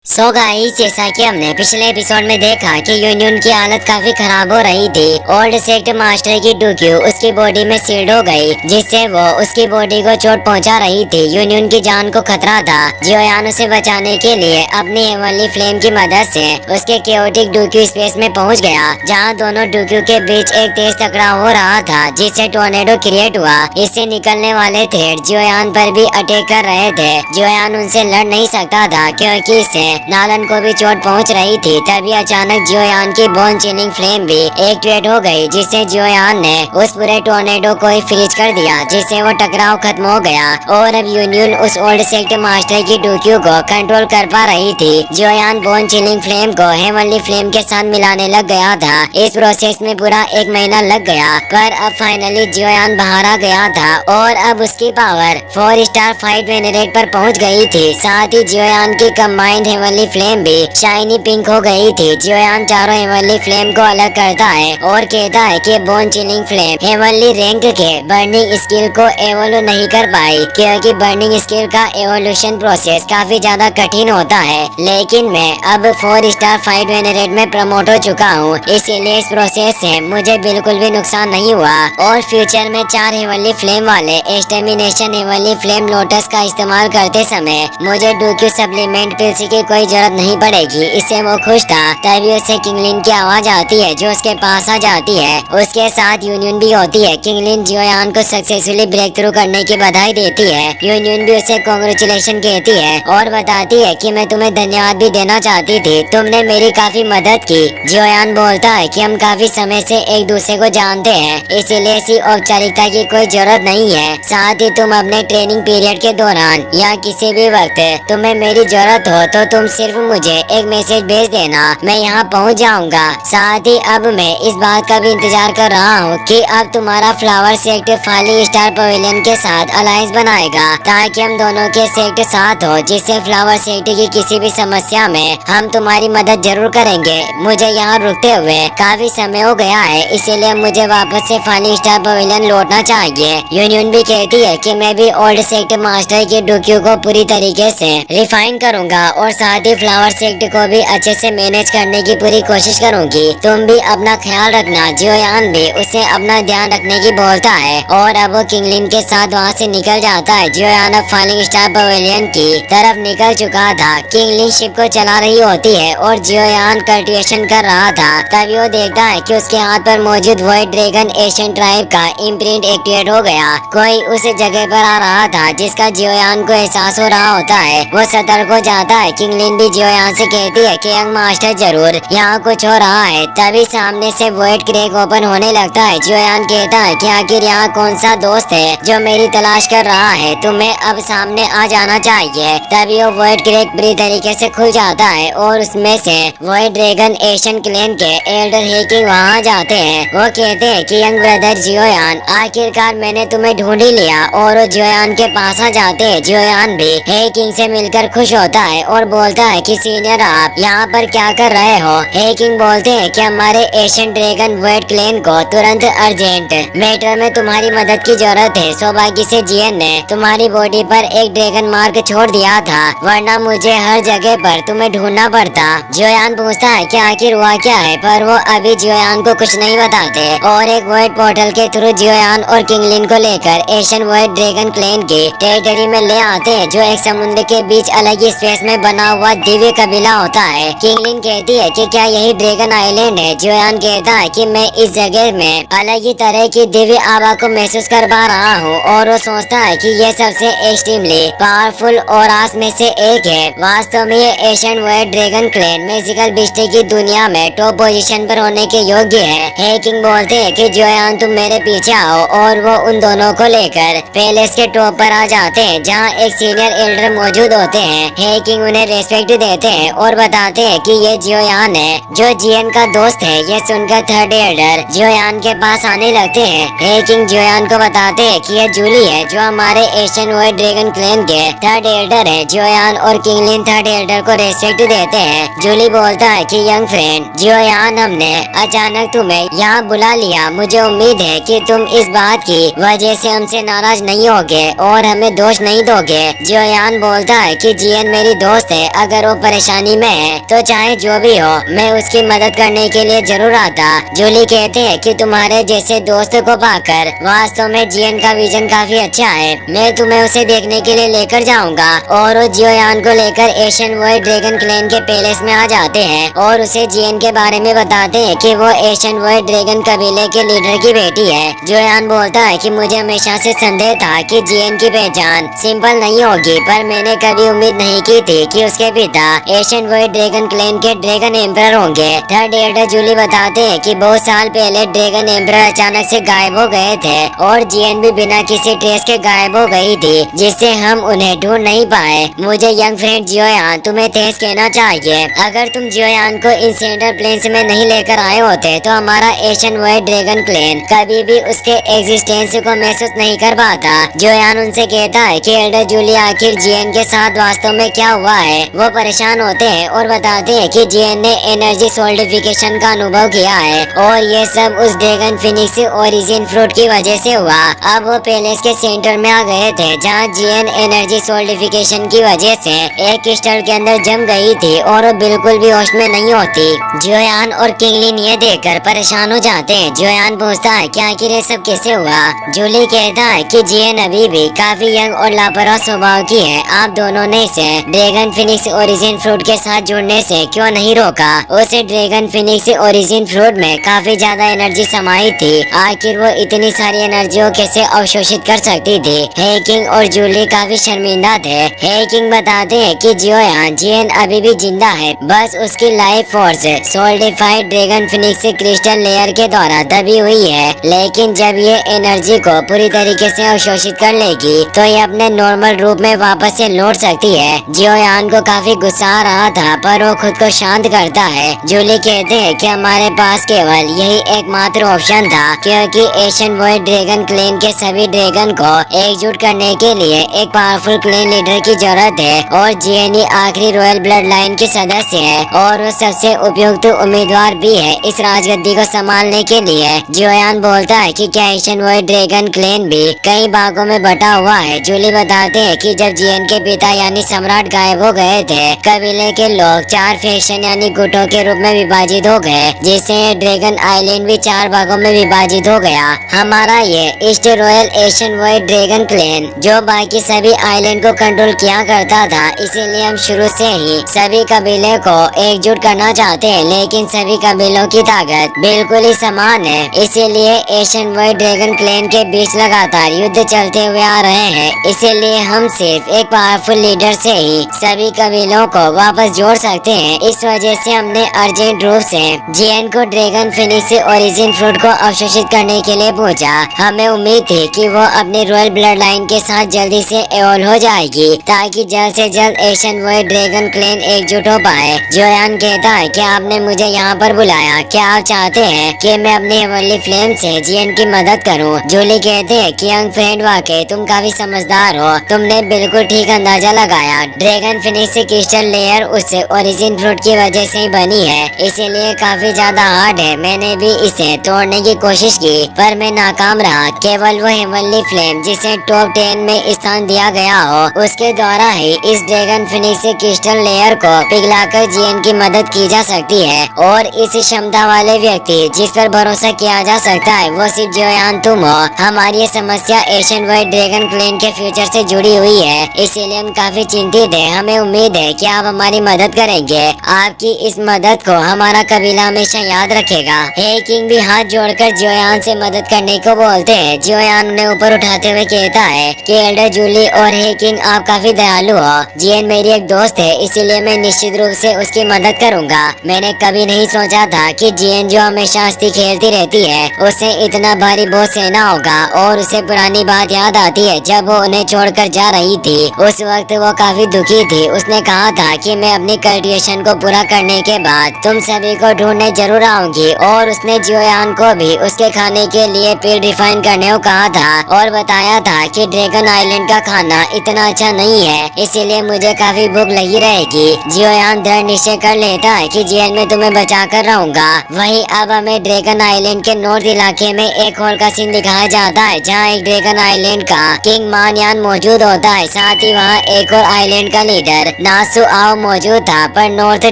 So guys, जैसा कि हमने पिछले एपिसोड में देखा कि यूनियन की हालत काफी खराब हो रही थी। ओल्ड सेक्ट मास्टर की डुक्यू उसकी बॉडी में सील्ड हो गई, जिससे वो उसकी बॉडी को चोट पहुंचा रही थी। यूनियन की जान को खतरा था। जियोयान उसे बचाने के लिए अपनी हेवनली फ्लेम की मदद से उसके केओटिक डुक्यू स्पेस में पहुंच गया, जहां दोनों डुक्यू के बीच एक तेज टकराव हो रहा था, जिससे टोर्नेडो क्रिएट हुआ। इससे निकलने वाले थ्रेड जियोयान पर भी अटैक कर रहे थे। जियोयान उनसे लड़ नहीं सकता था क्योंकि इससे नालन को भी चोट पहुंच रही थी। तभी अचानक जियोयान की बोन चिलिंग फ्लेम भी एक्टिवेट हो गई, जिससे जियोयान ने उस पूरे टोर्नेडो को ही फ्रीज कर दिया, जिससे वो टकराव खत्म हो गया। और अब यूनियन उस ओल्ड सेक्ट मास्टर की डुक्यू को कंट्रोल कर पा रही थी। जियोयान बोन चिलिंग फ्लेम को हेवनली फ्लेम के साथ मिलाने लग गया था। इस प्रोसेस में पूरा 1 महीना लग गया, पर अब फाइनली जियोयान बाहर आ गया था और अब उसकी पावर 4 स्टार फाइट वेनरेट पर पहुंच गई थी। साथ ही जियोयान की कंबाइंड हेवनली फ्लेम भी शाइनी पिंक हो गई थी। जियोयान चारों हेवनली फ्लेम को अलग करता है और कहता है कि bone chilling flame heavenly rank के बर्निंग स्किल को एवोल्व नहीं कर पाई, क्योंकि बर्निंग स्किल का एवोल्यूशन प्रोसेस काफी ज्यादा कठिन होता है। लेकिन मैं अब 4 स्टार फाइट वेनरेट में प्रमोट हो चुका हूँ, इसीलिए इस प्रोसेस से मुझे बिल्कुल भी नुकसान नहीं हुआ। और फ्यूचर में 4 हेवनली फ्लेम वाले एक्सटर्मिनेशन हेवनली फ्लेम लोटस का इस्तेमाल करते समय मुझे डुक्यू सप्लीमेंट पिल्स की कोई जरूरत नहीं पड़ेगी। इससे वो खुश था। तभी उसे किंगलिन की आवाज आती है, जो उसके पास आ जाती है। उसके साथ यूनियन भी होती है। किंगलिन जियोयान को सक्सेसफुली ब्रेक थ्रू करने की बधाई देती है। यूनियन भी उसे कांग्रेचुलेशन कहती है और बताती है कि मैं तुम्हें धन्यवाद भी देना चाहती थी, तुमने मेरी काफी मदद की। जियोयान बोलता है कि हम काफी समय से एक दूसरे को जानते हैं, इसीलिए ऐसी औपचारिकता की कोई जरूरत नहीं है। साथ ही तुम अपने ट्रेनिंग पीरियड के दौरान या किसी भी वक्त तुम्हें मेरी जरूरत हो तो तुम सिर्फ मुझे एक मैसेज भेज देना, मैं यहाँ पहुँच जाऊँगा। साथ ही अब मैं इस बात का भी इंतजार कर रहा हूँ कि अब तुम्हारा flower sect Fali star pavilion के साथ अलायंस बनाएगा, ताकि हम दोनों के सेक्ट साथ हो, जिससे फ्लावर सेक्ट की किसी भी समस्या में हम तुम्हारी मदद जरूर करेंगे। मुझे यहाँ रुकते हुए काफी समय हो गया है, इसीलिए मुझे वापस से फाली स्टार पवेलियन लौटना चाहिए। यूनियन भी कहती है कि मैं भी ओल्ड सेक्ट मास्टर की डुक्यू को पूरी तरीके से रिफाइन करूंगा और साथ ही फ्लावर सेक्ट को भी अच्छे से मैनेज करने की पूरी कोशिश करूंगी। तुम भी अपना ख्याल रखना। जियोयान भी उसे अपना ध्यान रखने की बोलता है और अब वो किंगलिन के साथ वहाँ से निकल जाता है। जियोयान अब फालिंग स्टार पवेलियन की तरफ निकल चुका था। किंगलिन शिप को चला रही होती है और जियोयान कल्टिवेशन कर रहा था। तभी वो देखता है कि उसके हाथ पर मौजूद व्हाइट ड्रैगन एशियन ट्राइब का इम्प्रिंट एक्टिवेट हो गया। कोई उस जगह पर आ रहा था, जिसका जियोयान को एहसास हो रहा होता है। वो सतर्क हो जाता है। किंगलिन भी जियोयान से कहती है कि यंग मास्टर जरूर यहाँ कुछ हो रहा है। तभी सामने से वॉइड क्रैक ओपन होने लगता है। जियोयान कहता है कि आखिर यहाँ कौन सा दोस्त है जो मेरी तलाश कर रहा है, तुम्हें अब सामने आ जाना चाहिए। तभी वो वॉइड क्रैक बुरी तरीके से खुल जाता है और उसमें से वॉइड ड्रैगन एशियन क्लैन के एल्डर हेकिंग वहाँ जाते हैं। वो कहते हैं कि यंग ब्रदर जियोयान, आखिरकार मैंने तुम्हें ढूंढ ही लिया। और वो जियोयान के पास आ जाते हैं। जियोयान भी हेकिंग से मिलकर खुश होता है और बोलता है कि सीनियर, आप यहाँ पर क्या कर रहे हो? हेकिंग बोलते हैं कि हमारे एशियन ड्रैगन वॉइड क्लैन को तुरंत अर्जेंट मैटर में तुम्हारी मदद की जरूरत है। सौभाग्य से जियन ने तुम्हारी बॉडी पर एक ड्रैगन मार्क छोड़ दिया था, वरना मुझे हर जगह पर तुम्हें ढूंढना पड़ता। जियोयान पूछता है कि आखिर हुआ क्या है, पर वो अभी जियोयान को कुछ नहीं बताते और एक वॉइड पोर्टल के थ्रू जियोयान और किंगलिन को लेकर एशियन वॉइड ड्रैगन क्लैन के टेरिटरी में ले आते हैं, जो एक समुद्र के बीच अलग ही स्पेस में बना हुआ दिव्य कबीला होता है। किंगलिन कहती है कि क्या यही ड्रैगन आइलैंड है? जियोयान कहता है कि मैं इस जगह में अलग ही तरह की दिव्य आभा को महसूस कर पा रहा हूँ और वो सोचता है कि ये सबसे एक्सट्रीमली पावरफुल औरास में से एक है। वास्तव में ये Asian void dragon clan magical beast की दुनिया में टॉप पोजीशन पर होने के योग्य है। हेकिंग बोलते हैं कि जियोयान, तुम मेरे पीछे आओ, और वो उन दोनों को लेकर पैलेस के टॉप पर आ जाते हैं, जहाँ एक सीनियर एल्डर मौजूद होते हैं। हेकिंग उन्हें रेस्पेक्ट देते हैं और बताते हैं कि ये जियोयान है, जो जियन का दोस्त है। ये सुनकर थर्ड एल्डर जियोयान के पास आने लगते हैं। हेकिंग जियोयान को बताते हैं कि ये जूली है, जो हमारे एशियन वॉइड ड्रैगन क्लैन के थर्ड एल्डर है। जियोयान और किंगलिन थर्ड एल्डर को रेस्पेक्ट देते हैं। जूली बोलता है कि यंग फ्रेंड जियोयान, हमने अचानक तुम्हें यहाँ बुला लिया। मुझे उम्मीद है कि तुम इस बात की वजह से हमसे नाराज नहीं होगे और हमें दोष नहीं दोगे। जियोयान बोलता है कि जियन मेरी दोस्त है, अगर वो परेशानी में है तो चाहे जो भी हो मैं उसकी मदद करने के लिए जरूर आता। जूली कहते हैं कि तुम्हारे जैसे दोस्त को पाकर वास्तव में जियन का विजन काफी अच्छा है। मैं तुम्हें उसे देखने के लिए लेकर जाऊंगा। और वो जियोयान को लेकर एशियन वॉइड ड्रैगन क्लैन के पैलेस में आ जाते हैं और उसे जियन के बारे में बताते हैं कि वो एशियन वॉइड ड्रैगन कबीले के लीडर की बेटी है। जियोयान बोलता है कि मुझे हमेशा से संदेह था कि जियन की पहचान सिंपल नहीं होगी, पर मैंने कभी उम्मीद नहीं की थी कि उसके पिता एशियन वॉइड ड्रैगन क्लैन के ड्रैगन एम्परर होंगे। थर्ड एल्डर जूली बताते हैं कि बहुत साल पहले ड्रैगन एम्परर अचानक से गायब हो गए थे और जियन भी बिना किसी ट्रेस के गायब हो गई थी, जिससे हम उन्हें ढूंढ नहीं पाए। मुझे यंग फ्रेंड जियोयान तुम्हें तेज कहना चाहिए, अगर तुम जियोयान को इन सेंट्रल प्लेन्स में नहीं लेकर आए होते तो हमारा एशियन वॉइड ड्रैगन क्लैन कभी भी उसके एग्जिस्टेंस को महसूस नहीं कर पाता। जियोयान उनसे कहता है कि एल्डर जूली आखिर जियन के साथ वास्तव में क्या हुआ है। वो परेशान होते हैं और बताते हैं कि जियन ने एनर्जी सोल्डिफिकेशन का अनुभव किया है और ये सब उस ड्रैगन फिनिक्स ओरिजिन फ्रूट की वजह से हुआ। अब वो पैलेस के सेंटर में आ गए थे जहाँ जियन एनर्जी सोल्डिफिकेशन की वजह से एक क्रिस्टल के अंदर जम गई थी और वो बिल्कुल भी होश में नहीं होती। जियोयान और किंगलिन ये देखकर परेशान हो जाते हैं। जियोयान पूछता है कि आखिर ये सब कैसे हुआ। जूली कहता है कि जियन अभी भी काफी यंग और लापरवाह स्वभाव की है। आप दोनों ने इसे ड्रैगन फिनिक्स ओरिजिन फ्रूट के साथ जुड़ने से क्यों नहीं रोका। उसे ड्रैगन फिनिक्स ओरिजिन फ्रूट में काफी ज्यादा एनर्जी समाई थी, आखिर वो इतनी सारी एनर्जी को कैसे अवशोषित कर सकती थी। हेकिंग और जूली काफी शर्मिंदा थे। हेकिंग बताते हैं कि जियोयान जियन अभी भी जिंदा है, बस उसकी life force solidified dragon phoenix crystal layer के द्वारा दबी हुई है, लेकिन जब ये एनर्जी को पूरी तरीके से अवशोषित कर लेगी तो ये अपने नॉर्मल रूप में वापस से लौट सकती है। जियोयान को काफी गुस्सा आ रहा था पर वो खुद को शांत करता है। जूली कहते हैं कि हमारे पास केवल यही एकमात्र ऑप्शन था, क्योंकि एशियन वॉइड ड्रैगन क्लैन के सभी ड्रैगन को एकजुट करने के लिए एक पावरफुल क्लैन लीडर की जरूरत है और जियन ही आखिरी रॉयल ब्लड लाइन के सदस्य है और वो सबसे उपयुक्त उम्मीदवार भी है इस राजगद्दी को संभालने के लिए। जियोयान बोलता है कि क्या एशियन वॉइड ड्रैगन क्लैन भी कई भागों में बटा हुआ है। जूली बताते हैं कि जब जियन के पिता यानी सम्राट गायब हो गए थे, कबीले के लोग 4 फैक्शन यानी गुटों के रूप में विभाजित हो गए, जिससे ड्रैगन आइलैंड भी 4 भागों में विभाजित हो गया। हमारा ये east royal Asian void dragon clan जो बाकी सभी आइलैंड को कंट्रोल किया करता था, इसीलिए हम शुरू से ही सभी कबीले को एकजुट करना चाहते हैं, लेकिन सभी कबीलों की ताकत बिल्कुल ही समान है, इसीलिए एशियन वॉइड ड्रैगन क्लैन के बीच लगातार युद्ध चलते हुए आ रहे हैं। इसीलिए हम सिर्फ एक पावरफुल लीडर से ही सभी कबीलों को वापस जोड़ सकते हैं। इस वजह से हमने अर्जेंट रूप से जियन को ड्रैगन फिनिक्स ओरिजिन फ्रूट को अवशोषित करने के लिए पूछा। हमें उम्मीद थी कि वो अपने रॉयल ब्लड लाइन के साथ जल्दी से एवॉल्व हो जाएगी ताकि जल्द से जल्द एशियन वॉइड ड्रैगन क्लैन एकजुट हो पाए। जियोयान कहता है कि आपने मुझे यहाँ पर बुलाया, क्या आप चाहते हैं कि मैं अपने हेवनली फ्लेम से जियन की मदद करूँ। जूली कहते हैं कि यंग फ्रेंड वाकई तुम काफी समझदार हो, तुमने बिल्कुल ठीक अंदाजा लगाया। ड्रैगन फिनिक्स क्रिस्टल लेयर उस ओरिजिन फ्रूट की वजह से ही बनी है, इसीलिए काफी ज्यादा हार्ड है। मैंने भी इसे तोड़ने की कोशिश की पर मैं नाकाम रहा। केवल वो हेवनली फ्लेम जिसे टॉप 10 में स्थान दिया गया हो, उसके द्वारा ही इस ड्रैगन फिनिक्स क्रिस्टल लेयर को पिघलाकर जियन की मदद की जा सकती है। और इस क्षमता वाले व्यक्ति जिस पर भरोसा किया जा सकता है वो सिर्फ जियोयान तुम हो। हमारी ये समस्या एशियन वॉइड ड्रैगन क्लैन के फ्यूचर से जुड़ी हुई है, इसीलिए हम काफी चिंतित हैं। हमें उम्मीद है कि आप हमारी मदद करेंगे। आपकी इस मदद को हमारा कबीला हमेशा याद रखेगा। हेकिंग भी हाथ जोड़कर जियोयान से मदद करने को बोलते हैं। जियोयान उन्हें ऊपर उठाते हुए कहता है कि एल्डर जूली और हेकिंग आप काफी दयालु हो। जियन मेरी एक दोस्त है, इसीलिए मैं निश्चित रूप से उसकी मदद करूंगा। मैंने कभी नहीं सोचा था कि जियन जो हमेशा हंसती खेलती रहती है उसे इतना भारी बोझ सहना होगा। और उसे पुरानी बात याद आती है जब वो उन्हें छोड़कर जा रही थी। उस वक्त वो काफी दुखी थी। उसने कहा था कि मैं अपनी कल्टिवेशन को पूरा करने के बाद तुम सभी को ढूंढने जरूर आऊंगी। और उसने जियोयान को भी उसके खाने के लिए पेड़ रिफाइन करने को कहा था और बताया था कि ड्रैगन आइलैंड का खाना इतना अच्छा नहीं है, इसीलिए मुझे काफी भूख लगी रहेगी। जियोयान दृढ़ निश्चय कर लेता है कि जेल में तुम्हें बचा कर रहूंगा। वहीं अब हमें ड्रैगन आइलैंड के नॉर्थ इलाके में एक हॉल का सीन दिखाया जाता है जहाँ एक ड्रैगन आइलैंड का किंग मानयान मौजूद होता है। साथ ही वहाँ एक और आइलैंड का लीडर नासु आओ मौजूद था, पर नॉर्थ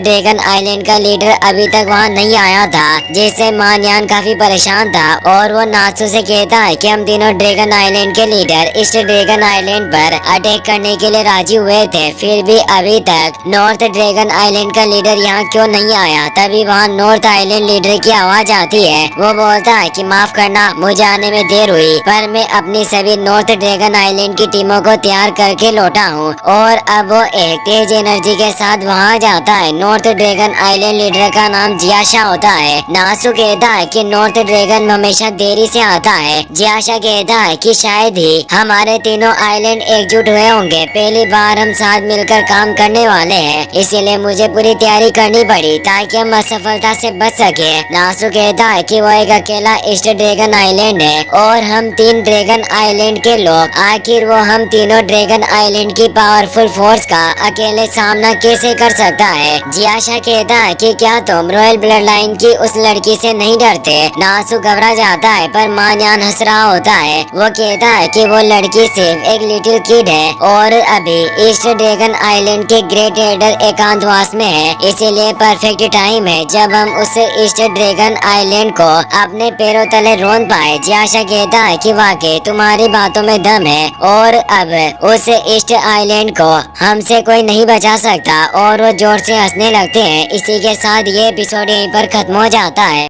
ड्रैगन आइलैंड का लीडर अभी तक वहाँ नहीं आया था, जिससे मानयान काफी परेशान था और वो नासु से कहता है कि हम तीनों ड्रैगन आइलैंड के लीडर इस ड्रैगन आइलैंड पर अटैक करने के लिए राजी हुए थे, फिर भी अभी तक नॉर्थ ड्रैगन आइलैंड का लीडर यहाँ क्यों नहीं आया। तभी वहाँ नॉर्थ आइलैंड लीडर की आवाज आती है। वो बोलता है कि माफ करना, मुझे आने में देर हुई, पर मैं अपनी सभी नॉर्थ ड्रैगन आइलैंड की टीमों को तैयार करके लौटा हूँ। और अब वो एक तेज एनर्जी के साथ वहाँ जाता है। नॉर्थ ड्रैगन आइलैंड लीडर का नाम जियाशा होता है। नासु कहता है कि नॉर्थ ड्रैगन हमेशा देरी से आता है। जियाशा कहता है कि शायद ही हमारे तीनों आइलैंड एकजुट हुए होंगे, पहली बार हम साथ मिलकर काम करने वाले हैं, इसीलिए मुझे पूरी तैयारी करनी पड़ी ताकि हम असफलता से बच सके। नासु कहता है कि वो एक अकेला ईस्ट ड्रैगन आइलैंड है और हम 3 ड्रैगन आइलैंड के लोग, आखिर वो हम तीनों ड्रैगन आइलैंड की पावरफुल फोर्स का अकेले सामना कैसे कर सकता है। जियाशा कहता है कि क्या तुम रॉयल ब्लड लाइन की उस लड़की से नहीं डरते। नासु घबरा जाता है, पर मानयान हंस रहा होता है। वो कहता है कि वो लड़की सिर्फ एक लिटिल किड है और अभी ईस्ट ड्रैगन आइलैंड के ग्रेट रेडर एकांतवास में है, इसीलिए परफेक्ट टाइम है जब हम उस ईस्ट ड्रैगन आइलैंड को अपने पैरों तले रोन पाए। जियाशा कहता है कि वाकई तुम्हारी बातों में दम है और अब उस ईस्ट आइलैंड को हमसे कोई नहीं बचा सकता। और वो जोर से हंसने लगते हैं। इसी के साथ ये एपिसोड यहीं पर खत्म हो जाता है।